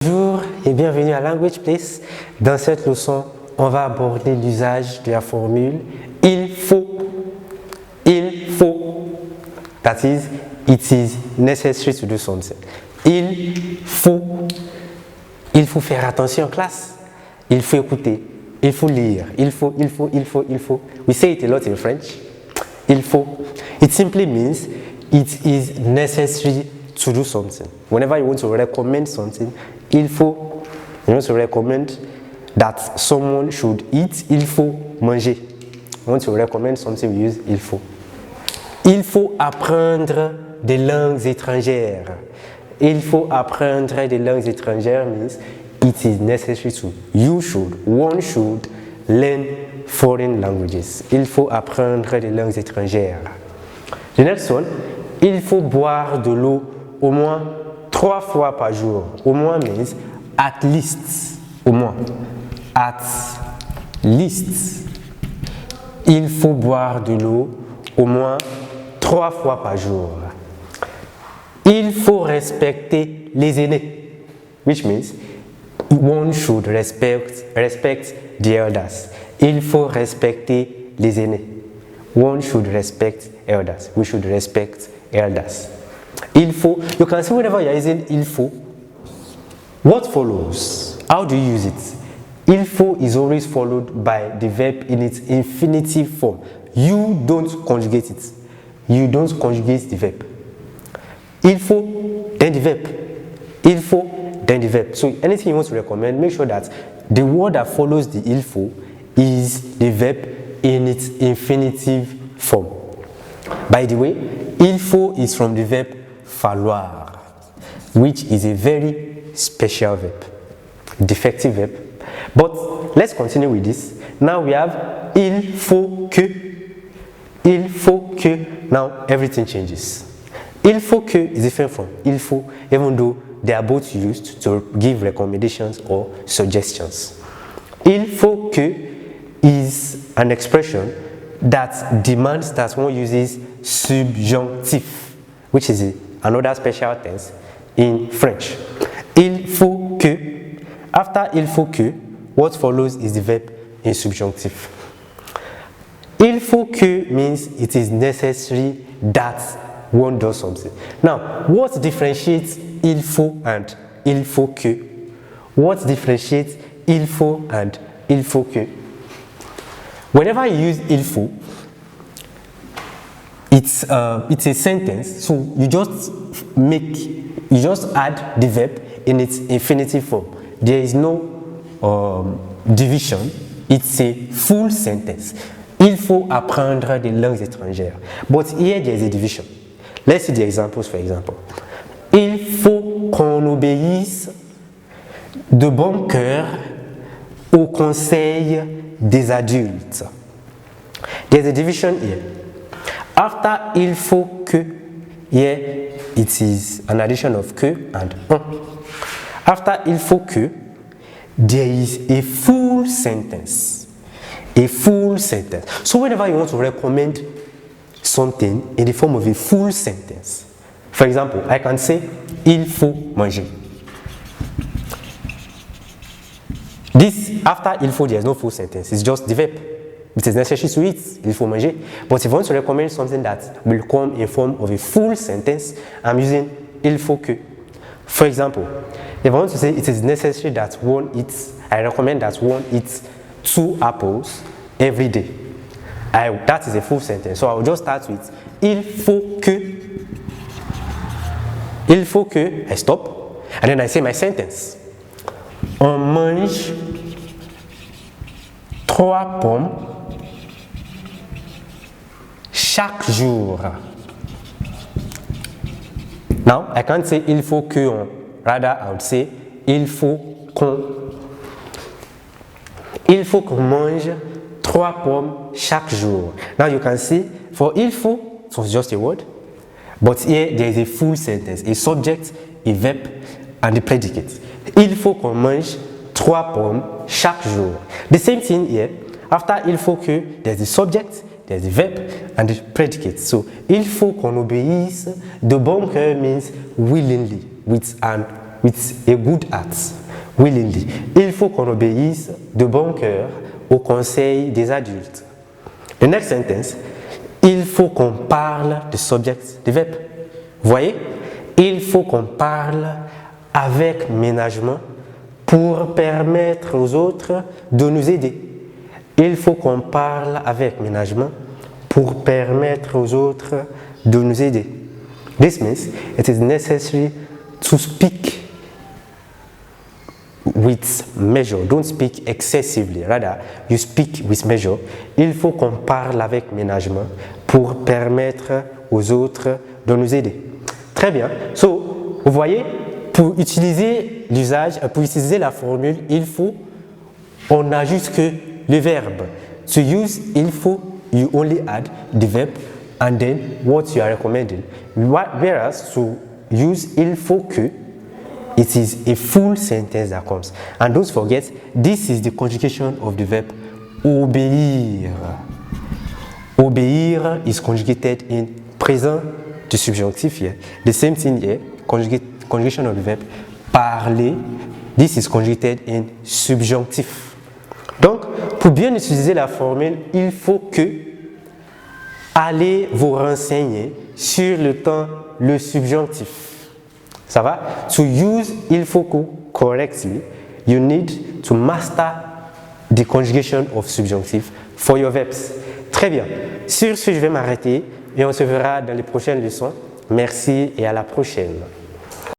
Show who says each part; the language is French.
Speaker 1: Bonjour et bienvenue à Language Place. Dans cette leçon, on va aborder l'usage de la formule il faut. That is, it is necessary to do something. Il faut faire attention en classe. Il faut écouter. Il faut lire. Il faut. We say it a lot in French. Il faut. It simply means it is necessary to do something. Whenever you want to recommend something, il faut. You want to recommend that someone should eat, il faut manger. You want to recommend something, we use il faut. Il faut apprendre des langues étrangères. Il faut apprendre des langues étrangères means it is necessary to. One should learn foreign languages. Il faut apprendre des langues étrangères. The next one, il faut boire de l'eau au moins 3 fois par jour. Au moins means at least. Au moins. At least. Il faut boire de l'eau au moins 3 fois par jour. Il faut respecter les aînés. Which means one should respect the elders. Il faut respecter les aînés. One should respect elders. We should respect elders. Il faut. You can see whenever you are using il faut, what follows? How do you use it? Il faut is always followed by the verb in its infinitive form. You don't conjugate it. You don't conjugate the verb. Il faut, then the verb. Il faut, then the verb. So anything you want to recommend, make sure that the word that follows the il faut is the verb in its infinitive form. By the way, il faut is from the verb falloir, which is a very special verb, defective verb. But let's continue with this. Now we have il faut que. Il faut que. Now everything changes. Il faut que is different from il faut, even though they are both used to give recommendations or suggestions. Il faut que is an expression that demands that one uses subjunctive, which is another special tense in French. Il faut que. After il faut que, what follows is the verb in subjunctive. Il faut que means it is necessary that one does something. Now, what differentiates il faut and il faut que? What differentiates il faut and il faut que? Whenever you use il faut, it's a sentence, so you just add the verb in its infinitive form. There is no division. It's a full sentence. Il faut apprendre des langues étrangères. But here there is a division. Let's see the examples, for example. Il faut qu'on obéisse de bon cœur au conseil des adultes. There's a division here. After il faut que, here it is an addition of que and on. After il faut que, there is a full sentence. A full sentence. So whenever you want to recommend something in the form of a full sentence, for example, I can say il faut manger. This, after il faut, there is no full sentence. It's just the verb. It is necessary to eat. Il faut manger. But if I want to recommend something that will come in form of a full sentence, I'm using il faut que. For example, if I want to say it is necessary that one eats, I recommend that one eats 2 apples every day. That is a full sentence. So I will just start with il faut que. Il faut que. I stop. And then I say my sentence. On mange 3 pommes chaque jour. Now, I can't say il faut que on. Rather, I would say il faut qu'on. Il faut qu'on mange 3 pommes chaque jour. Now you can see, for il faut, so it's just a word. But here there is a full sentence, a subject, a verb, and a predicate. Il faut qu'on mange 3 pommes chaque jour. The same thing here. After il faut que, there's the subject, there's the verb, and the predicate. So, il faut qu'on obéisse. De bon cœur means willingly, with an with a good heart, willingly. Il faut qu'on obéisse de bon cœur au conseil des adultes. The next sentence, il faut qu'on parle de subject, de verbe. Vous voyez? Il faut qu'on parle avec ménagement pour permettre aux autres de nous aider. Il faut qu'on parle avec ménagement pour permettre aux autres de nous aider. This means it is necessary to speak with measure. Don't speak excessively. Rather, you speak with measure. Il faut qu'on parle avec ménagement pour permettre aux autres de nous aider. Très bien. So, vous voyez, pour utiliser l'usage, pour utiliser la formule, il faut, on n'a juste que le verbe. To use, il faut, you only add the verb and then what you are recommending. Whereas to use, il faut que, it is a full sentence that comes. And don't forget, this is the conjugation of the verb obéir. Obéir is conjugated in present to subjunctive here. The same thing here, conjugation of the verb parler. This is conjugated in subjunctif. Donc, pour bien utiliser la formule, il faut que allez vous renseigner sur le temps, le subjonctif. Ça va? To use il faut que correctly, you need to master the conjugation of subjunctive for your verbs. Très bien. Sur ce, je vais m'arrêter et on se verra dans les prochaines leçons. Merci et à la prochaine.